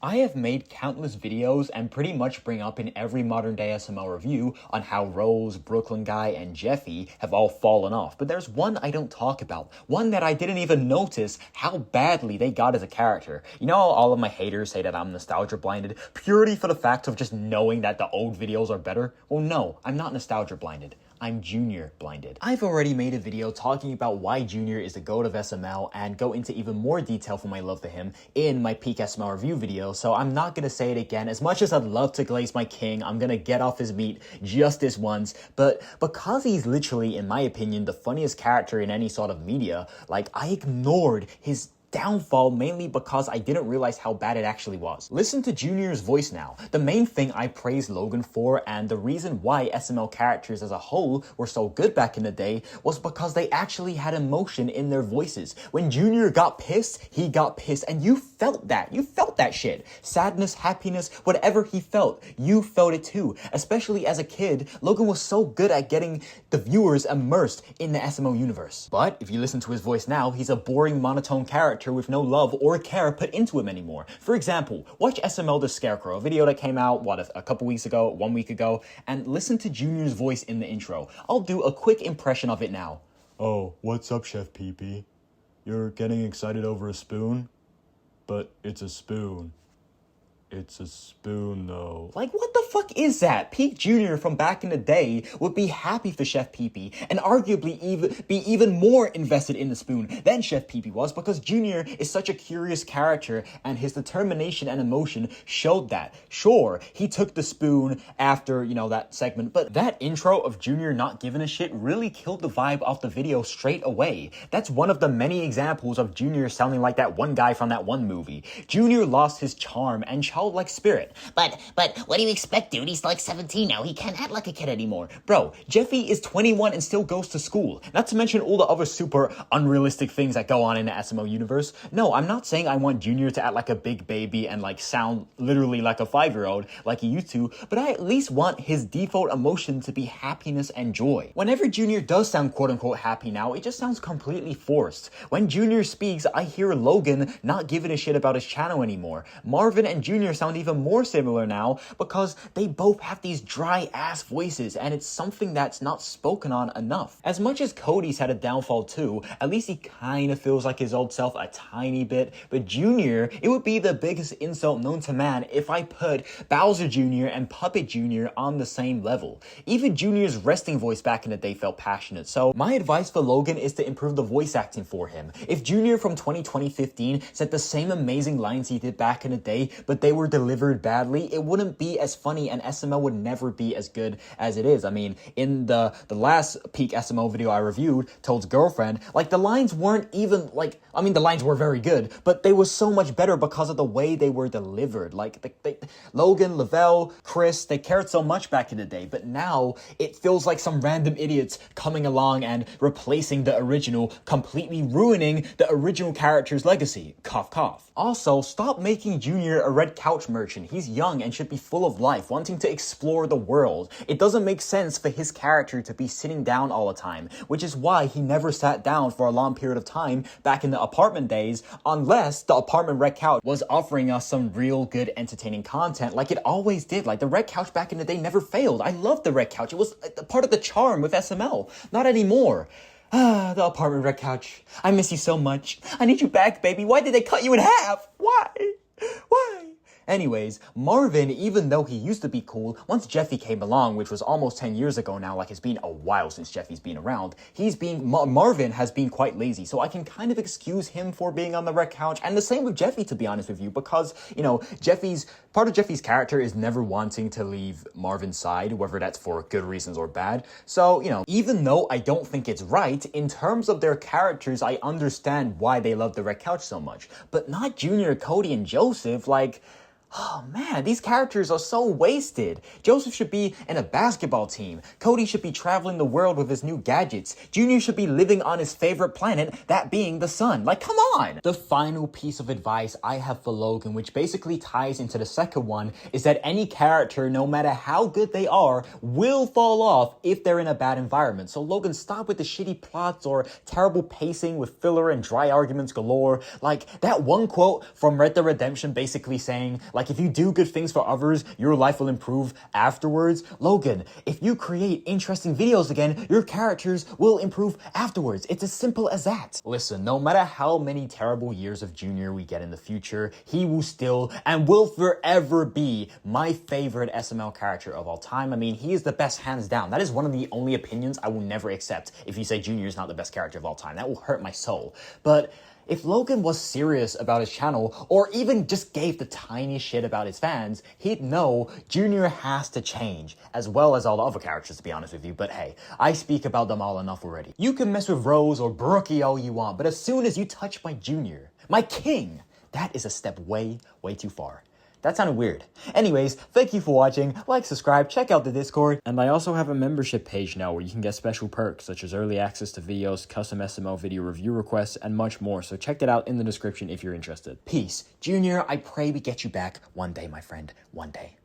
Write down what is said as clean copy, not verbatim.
I have made countless videos and pretty much bring up in every modern day SML review on how Rose, Brooklyn Guy, and Jeffy have all fallen off. But there's one I don't talk about. One that I didn't even notice how badly they got as a character. You know, all of my haters say that I'm nostalgia blinded purely for the fact of just knowing that the old videos are better. Well, no, I'm not nostalgia blinded. I'm Junior blinded. I've already made a video talking about why Junior is the GOAT of SML and go into even more detail for my love for him in my peak SML review video, so I'm not gonna say it again. As much as I'd love to glaze my king, I'm gonna get off his meat just this once, but because he's literally, in my opinion, the funniest character in any sort of media, like, I ignored his downfall mainly because I didn't realize how bad it actually was. Listen to Junior's voice now. The main thing I praised Logan for, and the reason why SML characters as a whole were so good back in the day, was because they actually had emotion in their voices. When Junior got pissed, he got pissed, and you felt that. You felt that shit. Sadness, happiness, whatever he felt, you felt it too. Especially as a kid, Logan was so good at getting the viewers immersed in the SML universe. But if you listen to his voice now, he's a boring, monotone character with no love or care put into him anymore. For example, watch SML The Scarecrow, a video that came out, a couple weeks ago, 1 week ago, and listen to Junior's voice in the intro. I'll do a quick impression of it now. Oh, what's up, Chef Pee-Pee? You're getting excited over a spoon? But it's a spoon. It's a spoon, though. Like, what the fuck is that? Peak Junior from back in the day would be happy for Chef Pee-Pee and arguably be even more invested in the spoon than Chef Pee-Pee was, because Junior is such a curious character and his determination and emotion showed that. Sure, he took the spoon after, that segment, but that intro of Junior not giving a shit really killed the vibe off the video straight away. That's one of the many examples of Junior sounding like that one guy from that one movie. Junior lost his charm and childlike spirit. But what do you expect, dude? He's like 17 now. He can't act like a kid anymore. Bro, Jeffy is 21 and still goes to school. Not to mention all the other super unrealistic things that go on in the SML universe. No, I'm not saying I want Junior to act like a big baby and sound literally like a 5-year-old like he used to, but I at least want his default emotion to be happiness and joy. Whenever Junior does sound quote-unquote happy now, it just sounds completely forced. When Junior speaks, I hear Logan not giving a shit about his channel anymore. Marvin and Junior sound even more similar now because they both have these dry ass voices, and it's something that's not spoken on enough. As much as Cody's had a downfall too, at least he kind of feels like his old self a tiny bit, but Junior, it would be the biggest insult known to man if I put Bowser Jr. and Puppet Jr. on the same level. Even Junior's resting voice back in the day felt passionate, so my advice for Logan is to improve the voice acting for him. If Junior from 2015 said the same amazing lines he did back in the day, but they were delivered badly, it wouldn't be as funny and SML would never be as good as it is. I mean, in the last peak SML video I reviewed, Toad's Girlfriend, the lines weren't even, the lines were very good, but they were so much better because of the way they were delivered. Logan, Lavelle, Chris, they cared so much back in the day, but now it feels like some random idiots coming along and replacing the original, completely ruining the original character's legacy. Cough, cough. Also, stop making Junior a red couch merchant. He's young and should be full of life, wanting to explore the world. It doesn't make sense for his character to be sitting down all the time, which is why he never sat down for a long period of time back in the apartment days, unless the apartment red couch was offering us some real good entertaining content like it always did. The red couch back in the day never failed. I loved the red couch. It was a part of the charm with SML. Not anymore. Ah, the apartment red couch. I miss you so much. I need you back, baby. Why did they cut you in half? Why? Why? Anyways, Marvin, even though he used to be cool, once Jeffy came along, which was almost 10 years ago now, it's been a while since Jeffy's been around, Marvin has been quite lazy, so I can kind of excuse him for being on the red couch, and the same with Jeffy, to be honest with you, because, part of Jeffy's character is never wanting to leave Marvin's side, whether that's for good reasons or bad, so, even though I don't think it's right, in terms of their characters, I understand why they love the red couch so much, but not Junior, Cody, and Joseph. Oh man, these characters are so wasted. Joseph should be in a basketball team. Cody should be traveling the world with his new gadgets. Junior should be living on his favorite planet, that being the sun. Like, come on! The final piece of advice I have for Logan, which basically ties into the second one, is that any character, no matter how good they are, will fall off if they're in a bad environment. So Logan, stop with the shitty plots or terrible pacing with filler and dry arguments galore. Like, that one quote from Red Dead Redemption basically saying, like, if you do good things for others, your life will improve afterwards. Logan, if you create interesting videos again, your characters will improve afterwards. It's as simple as that. Listen, no matter how many terrible years of Junior we get in the future, he will still and will forever be my favorite SML character of all time. I mean, he is the best hands down. That is one of the only opinions I will never accept if you say Junior is not the best character of all time. That will hurt my soul. But if Logan was serious about his channel, or even just gave the tiniest shit about his fans, he'd know Junior has to change, as well as all the other characters, to be honest with you. But hey, I speak about them all enough already. You can mess with Rose or Brookie all you want, but as soon as you touch my Junior, my king, that is a step way, way too far. That sounded weird. Anyways, thank you for watching. Like, subscribe, check out the Discord. And I also have a membership page now where you can get special perks such as early access to videos, custom SML video review requests, and much more. So check that out in the description if you're interested. Peace. Junior, I pray we get you back one day, my friend. One day.